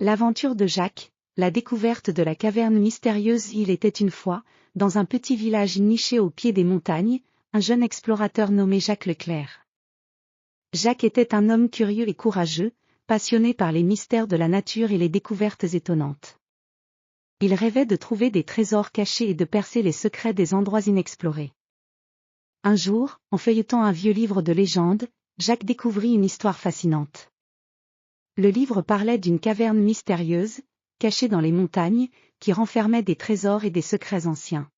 L'aventure de Jacques, la découverte de la caverne mystérieuse. Il était une fois, dans un petit village niché au pied des montagnes, un jeune explorateur nommé Jacques Leclerc. Jacques était un homme curieux et courageux, passionné par les mystères de la nature et les découvertes étonnantes. Il rêvait de trouver des trésors cachés et de percer les secrets des endroits inexplorés. Un jour, en feuilletant un vieux livre de légende, Jacques découvrit une histoire fascinante. Le livre parlait d'une caverne mystérieuse, cachée dans les montagnes, qui renfermait des trésors et des secrets anciens.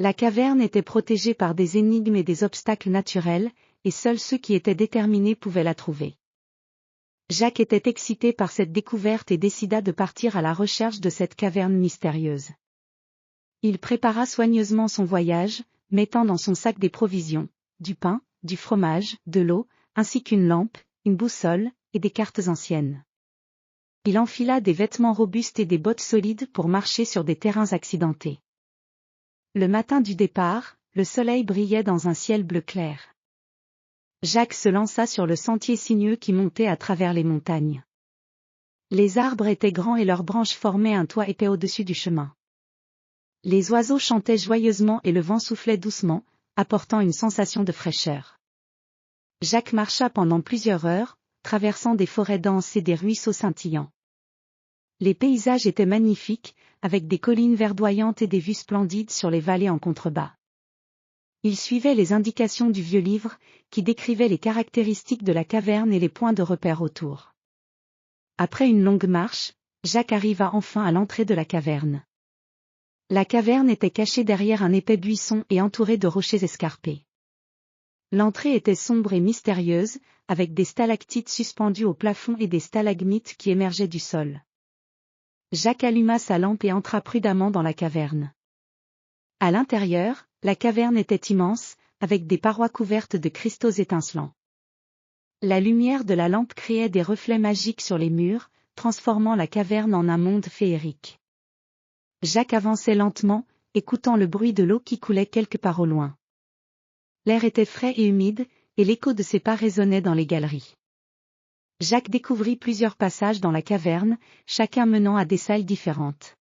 La caverne était protégée par des énigmes et des obstacles naturels, et seuls ceux qui étaient déterminés pouvaient la trouver. Jacques était excité par cette découverte et décida de partir à la recherche de cette caverne mystérieuse. Il prépara soigneusement son voyage, mettant dans son sac des provisions, du pain, du fromage, de l'eau, ainsi qu'une lampe, une boussole, et des cartes anciennes. Il enfila des vêtements robustes et des bottes solides pour marcher sur des terrains accidentés. Le matin du départ, le soleil brillait dans un ciel bleu clair. Jacques se lança sur le sentier sinueux qui montait à travers les montagnes. Les arbres étaient grands et leurs branches formaient un toit épais au-dessus du chemin. Les oiseaux chantaient joyeusement et le vent soufflait doucement, apportant une sensation de fraîcheur. Jacques marcha pendant plusieurs heures, traversant des forêts denses et des ruisseaux scintillants. Les paysages étaient magnifiques, avec des collines verdoyantes et des vues splendides sur les vallées en contrebas. Il suivait les indications du vieux livre, qui décrivait les caractéristiques de la caverne et les points de repère autour. Après une longue marche, Jacques arriva enfin à l'entrée de la caverne. La caverne était cachée derrière un épais buisson et entourée de rochers escarpés. L'entrée était sombre et mystérieuse, avec des stalactites suspendues au plafond et des stalagmites qui émergeaient du sol. Jacques alluma sa lampe et entra prudemment dans la caverne. À l'intérieur, la caverne était immense, avec des parois couvertes de cristaux étincelants. La lumière de la lampe créait des reflets magiques sur les murs, transformant la caverne en un monde féerique. Jacques avançait lentement, écoutant le bruit de l'eau qui coulait quelque part au loin. L'air était frais et humide, et l'écho de ses pas résonnait dans les galeries. Jacques découvrit plusieurs passages dans la caverne, chacun menant à des salles différentes.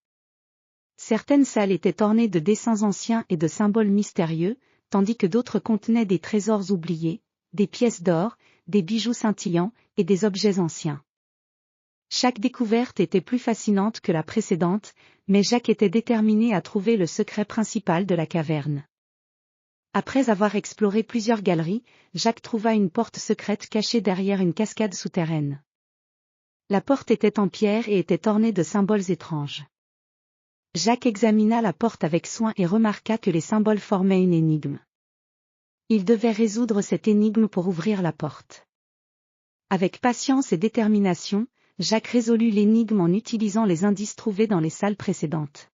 Certaines salles étaient ornées de dessins anciens et de symboles mystérieux, tandis que d'autres contenaient des trésors oubliés, des pièces d'or, des bijoux scintillants, et des objets anciens. Chaque découverte était plus fascinante que la précédente, mais Jacques était déterminé à trouver le secret principal de la caverne. Après avoir exploré plusieurs galeries, Jacques trouva une porte secrète cachée derrière une cascade souterraine. La porte était en pierre et était ornée de symboles étranges. Jacques examina la porte avec soin et remarqua que les symboles formaient une énigme. Il devait résoudre cette énigme pour ouvrir la porte. Avec patience et détermination, Jacques résolut l'énigme en utilisant les indices trouvés dans les salles précédentes.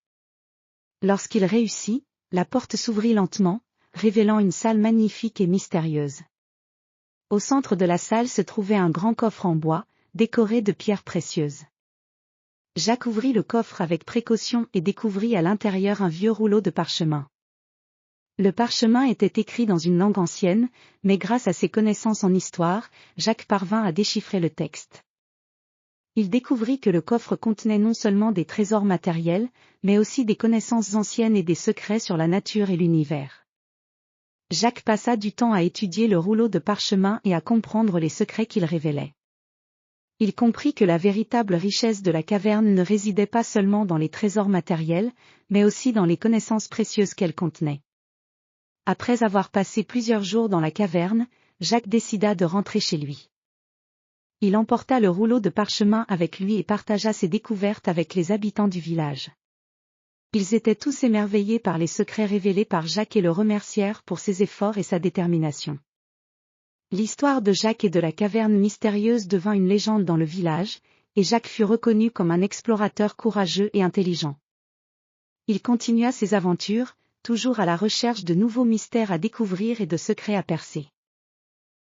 Lorsqu'il réussit, la porte s'ouvrit lentement, révélant une salle magnifique et mystérieuse. Au centre de la salle se trouvait un grand coffre en bois, décoré de pierres précieuses. Jacques ouvrit le coffre avec précaution et découvrit à l'intérieur un vieux rouleau de parchemin. Le parchemin était écrit dans une langue ancienne, mais grâce à ses connaissances en histoire, Jacques parvint à déchiffrer le texte. Il découvrit que le coffre contenait non seulement des trésors matériels, mais aussi des connaissances anciennes et des secrets sur la nature et l'univers. Jacques passa du temps à étudier le rouleau de parchemin et à comprendre les secrets qu'il révélait. Il comprit que la véritable richesse de la caverne ne résidait pas seulement dans les trésors matériels, mais aussi dans les connaissances précieuses qu'elle contenait. Après avoir passé plusieurs jours dans la caverne, Jacques décida de rentrer chez lui. Il emporta le rouleau de parchemin avec lui et partagea ses découvertes avec les habitants du village. Ils étaient tous émerveillés par les secrets révélés par Jacques et le remercièrent pour ses efforts et sa détermination. L'histoire de Jacques et de la caverne mystérieuse devint une légende dans le village, et Jacques fut reconnu comme un explorateur courageux et intelligent. Il continua ses aventures, toujours à la recherche de nouveaux mystères à découvrir et de secrets à percer.